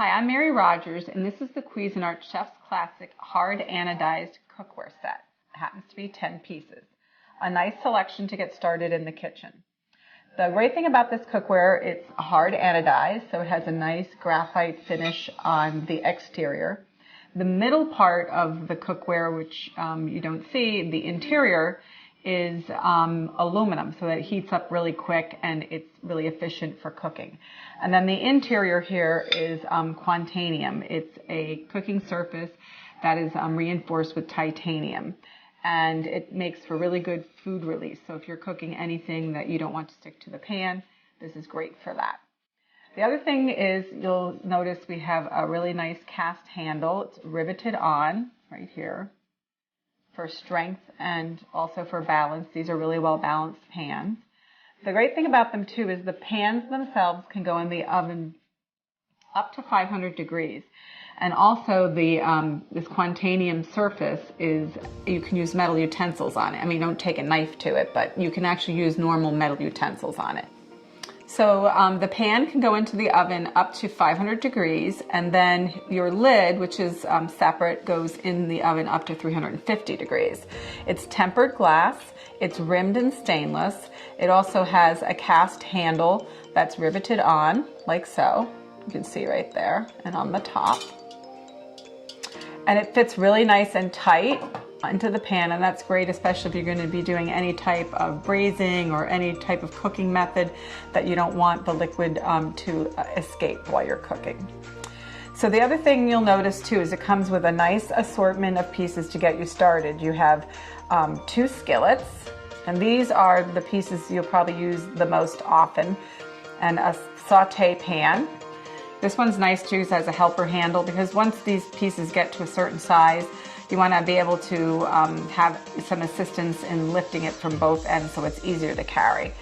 Hi, I'm Mary Rogers, and this is the Cuisinart Chef's Classic Hard Anodized Cookware Set. It happens to be 10 pieces. A nice selection to get started in the kitchen. The great thing about this cookware, it's hard anodized, so it has a nice graphite finish on the exterior. The middle part of the cookware, which you don't see, the interior, is aluminum, so that it heats up really quick and it's really efficient for cooking. And then the interior here is Quantanium. It's a cooking surface that is reinforced with titanium, and it makes for really good food release. So if you're cooking anything that you don't want to stick to the pan, this is great for that. The other thing is, you'll notice we have a really nice cast handle. It's riveted on right here for strength and also for balance. These are really well balanced pans. The great thing about them too is the pans themselves can go in the oven up to 500 degrees. And also the this Quantanium surface is, you can use metal utensils on it. I mean, don't take a knife to it, but you can actually use normal metal utensils on it. So the pan can go into the oven up to 500 degrees, and then your lid, which is separate, goes in the oven up to 350 degrees. It's tempered glass, it's rimmed in stainless. It also has a cast handle that's riveted on, like so. You can see right there, and on the top. And it fits really nice and tight into the pan, and that's great, especially if you're going to be doing any type of braising or any type of cooking method that you don't want the liquid to escape while you're cooking. So the other thing you'll notice too is it comes with a nice assortment of pieces to get you started. You have 2 skillets, and these are the pieces you'll probably use the most often, and a saute pan. This one's nice too because it has a helper handle, because once these pieces get to a certain size, you want to be able to have some assistance in lifting it from both ends so it's easier to carry.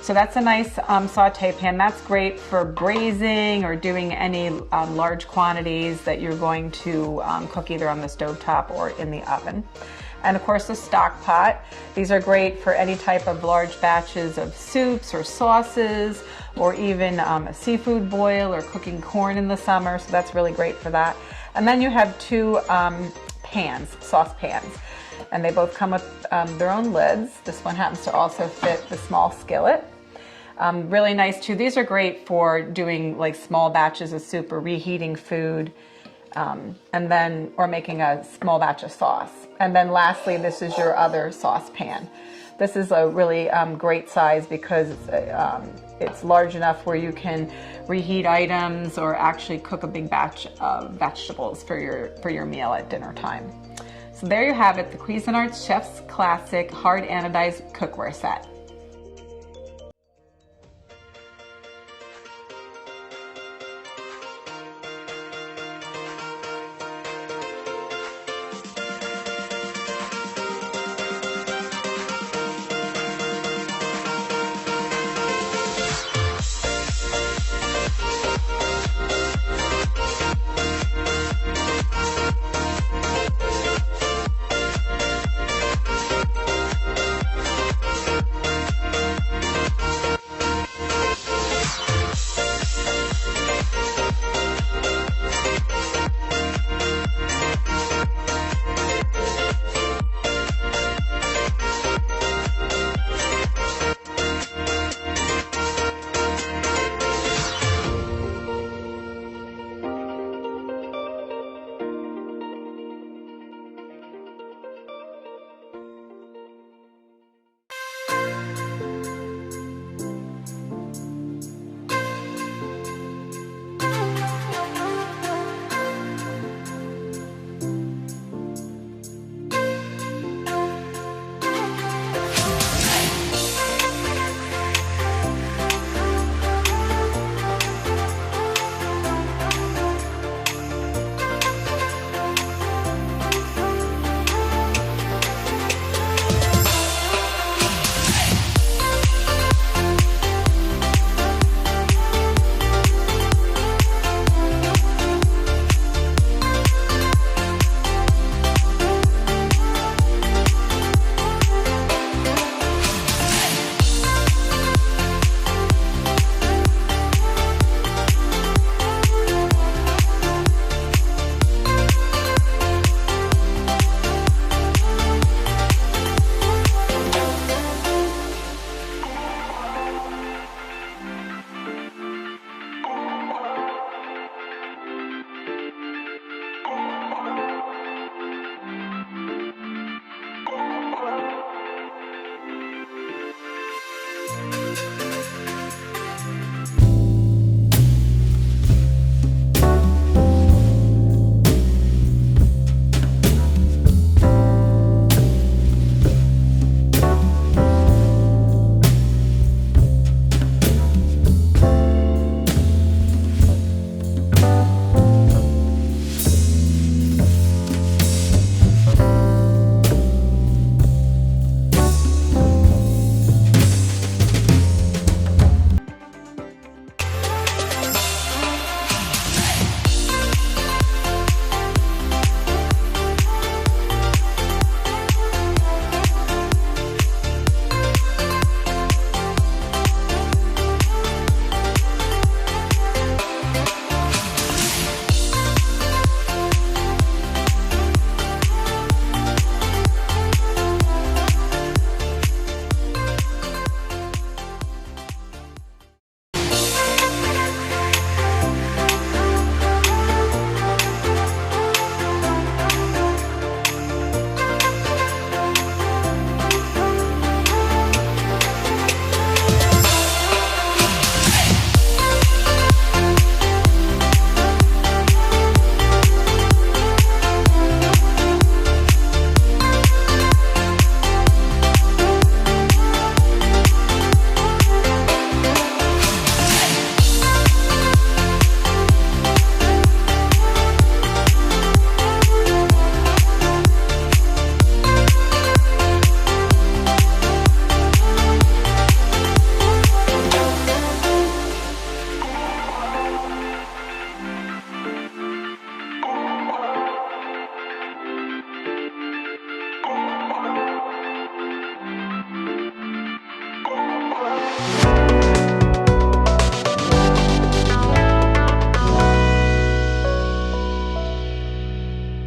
So that's a nice saute pan. That's great for braising or doing any large quantities that you're going to cook either on the stovetop or in the oven. And of course the stock pot. These are great for any type of large batches of soups or sauces, or even a seafood boil or cooking corn in the summer. So that's really great for that. And then you have 2 pans, saucepans, and they both come with their own lids. This one happens to also fit the small skillet. Really nice too. These are great for doing like small batches of soup or reheating food, and then or making a small batch of sauce. And then lastly, this is your other saucepan. This is a really great size because it's large enough where you can reheat items or actually cook a big batch of vegetables for your meal at dinner time. So there you have it, the Cuisinart Chef's Classic Hard Anodized Cookware Set.